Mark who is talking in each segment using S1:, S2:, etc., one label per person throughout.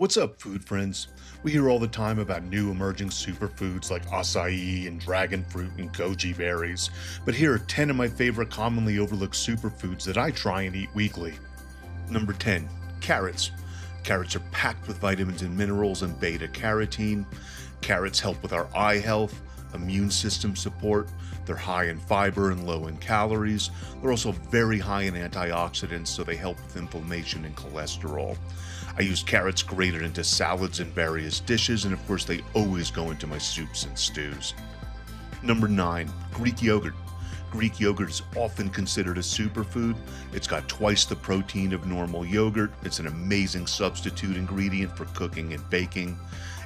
S1: What's up, food friends? We hear all the time about new emerging superfoods like acai and dragon fruit and goji berries, but here are 10 of my favorite commonly overlooked superfoods that I try and eat weekly. Number 10, carrots. Carrots are packed with vitamins and minerals and beta carotene. Carrots help with our eye health, immune system support. They're high in fiber and low in calories. They're also very high in antioxidants, so they help with inflammation and cholesterol. I use carrots grated into salads and various dishes, and of course they always go into my soups and stews. Number 9, Greek yogurt. Greek yogurt is often considered a superfood. It's got twice the protein of normal yogurt. It's an amazing substitute ingredient for cooking and baking.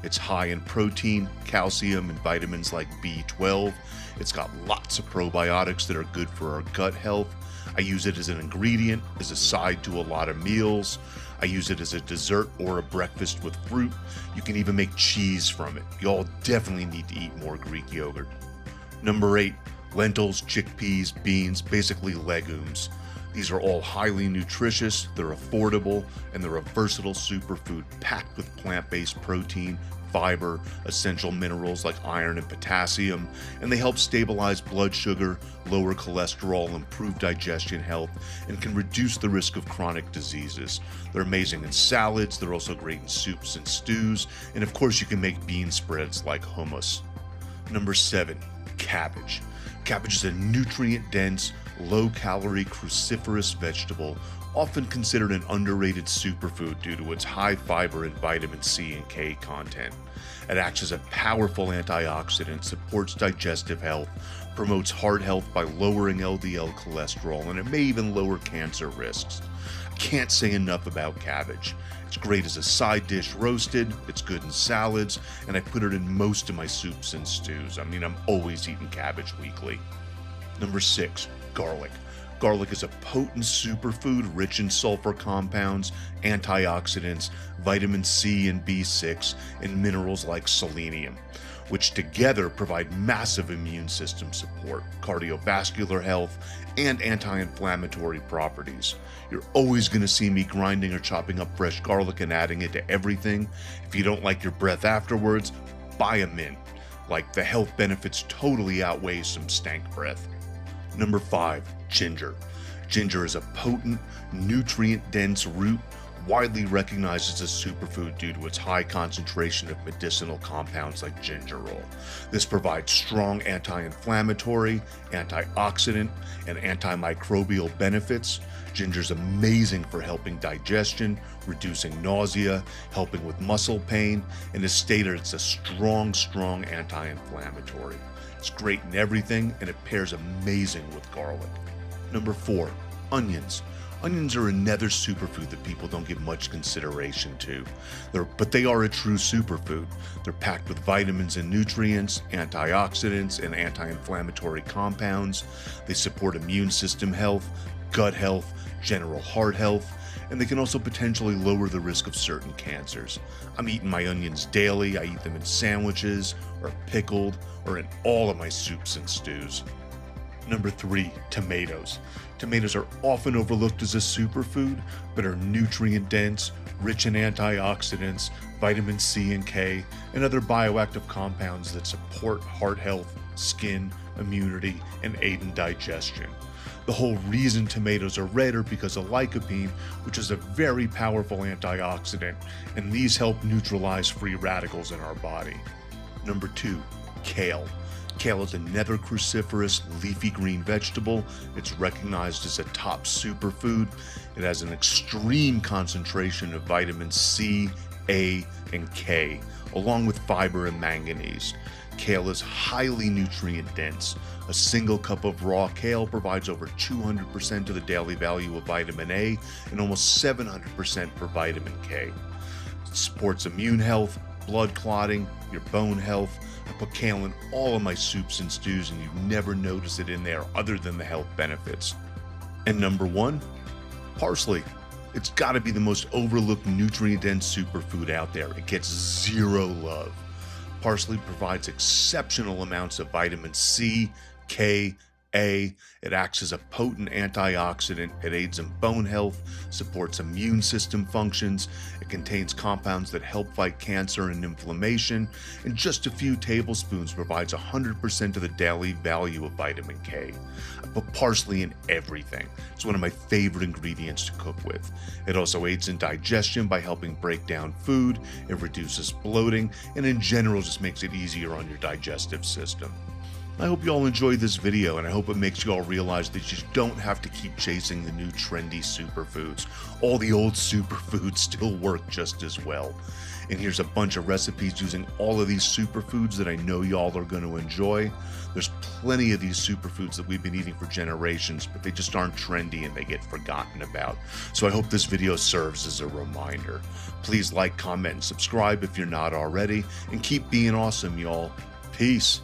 S1: It's high in protein, calcium, and vitamins like B12. It's got lots of probiotics that are good for our gut health. I use it as an ingredient, as a side to a lot of meals. I use it as a dessert or a breakfast with fruit. You can even make cheese from it. Y'all definitely need to eat more Greek yogurt. Number 8, lentils, chickpeas, beans, basically legumes. These are all highly nutritious, they're affordable, and they're a versatile superfood packed with plant-based protein, fiber, essential minerals like iron and potassium, and they help stabilize blood sugar, lower cholesterol, improve digestion health, and can reduce the risk of chronic diseases. They're amazing in salads, they're also great in soups and stews, and of course you can make bean spreads like hummus. Number 7, cabbage. Cabbage is a nutrient-dense, low-calorie cruciferous vegetable, often considered an underrated superfood due to its high fiber and vitamin C and K content. It acts as a powerful antioxidant, supports digestive health, promotes heart health by lowering LDL cholesterol, and it may even lower cancer risks. I can't say enough about cabbage. It's great as a side dish roasted, it's good in salads, and I put it in most of my soups and stews. I'm always eating cabbage weekly. Number 6, garlic. Garlic is a potent superfood rich in sulfur compounds, antioxidants, vitamin C and B6, and minerals like selenium, which together provide massive immune system support, cardiovascular health, and anti-inflammatory properties. You're always going to see me grinding or chopping up fresh garlic and adding it to everything. If you don't like your breath afterwards, buy a mint. Like, the health benefits totally outweigh some stank breath. Number 5, ginger. Ginger is a potent, nutrient-dense root widely recognized as a superfood due to its high concentration of medicinal compounds like gingerol. This provides strong anti-inflammatory, antioxidant, and antimicrobial benefits. Ginger is amazing for helping digestion, reducing nausea, helping with muscle pain, and is stated it's a strong anti-inflammatory. It's great in everything, and it pairs amazing with garlic. Number 4, onions. Onions are another superfood that people don't give much consideration to, but they are a true superfood. They're packed with vitamins and nutrients, antioxidants, and anti-inflammatory compounds. They support immune system health, gut health, general heart health, and they can also potentially lower the risk of certain cancers. I'm eating my onions daily. I eat them in sandwiches, or pickled, or in all of my soups and stews. Number 3, tomatoes. Tomatoes are often overlooked as a superfood, but are nutrient-dense, rich in antioxidants, vitamin C and K, and other bioactive compounds that support heart health, skin, immunity, and aid in digestion. The whole reason tomatoes are red are because of lycopene, which is a very powerful antioxidant, and these help neutralize free radicals in our body. Number 2, kale. Kale is another cruciferous leafy green vegetable. It's recognized as a top superfood. It has an extreme concentration of vitamins C, A, and K, along with fiber and manganese. Kale is highly nutrient dense. A single cup of raw kale provides over 200% of the daily value of vitamin A and almost 700% for vitamin K. It supports immune health, blood clotting, your bone health. I put kale in all of my soups and stews, and you'd never notice it in there other than the health benefits. And number 1, parsley. It's got to be the most overlooked nutrient-dense superfood out there. It gets zero love. Parsley provides exceptional amounts of vitamin C, K, A, it acts as a potent antioxidant. It aids in bone health, supports immune system functions. It contains compounds that help fight cancer and inflammation. And just a few tablespoons provides 100% of the daily value of vitamin K. I put parsley in everything. It's one of my favorite ingredients to cook with. It also aids in digestion by helping break down food. It reduces bloating, and in general just makes it easier on your digestive system. I hope you all enjoyed this video, and I hope it makes you all realize that you don't have to keep chasing the new trendy superfoods. All the old superfoods still work just as well. And here's a bunch of recipes using all of these superfoods that I know y'all are going to enjoy. There's plenty of these superfoods that we've been eating for generations, but they just aren't trendy and they get forgotten about. So I hope this video serves as a reminder. Please like, comment, and subscribe if you're not already, and keep being awesome, y'all. Peace.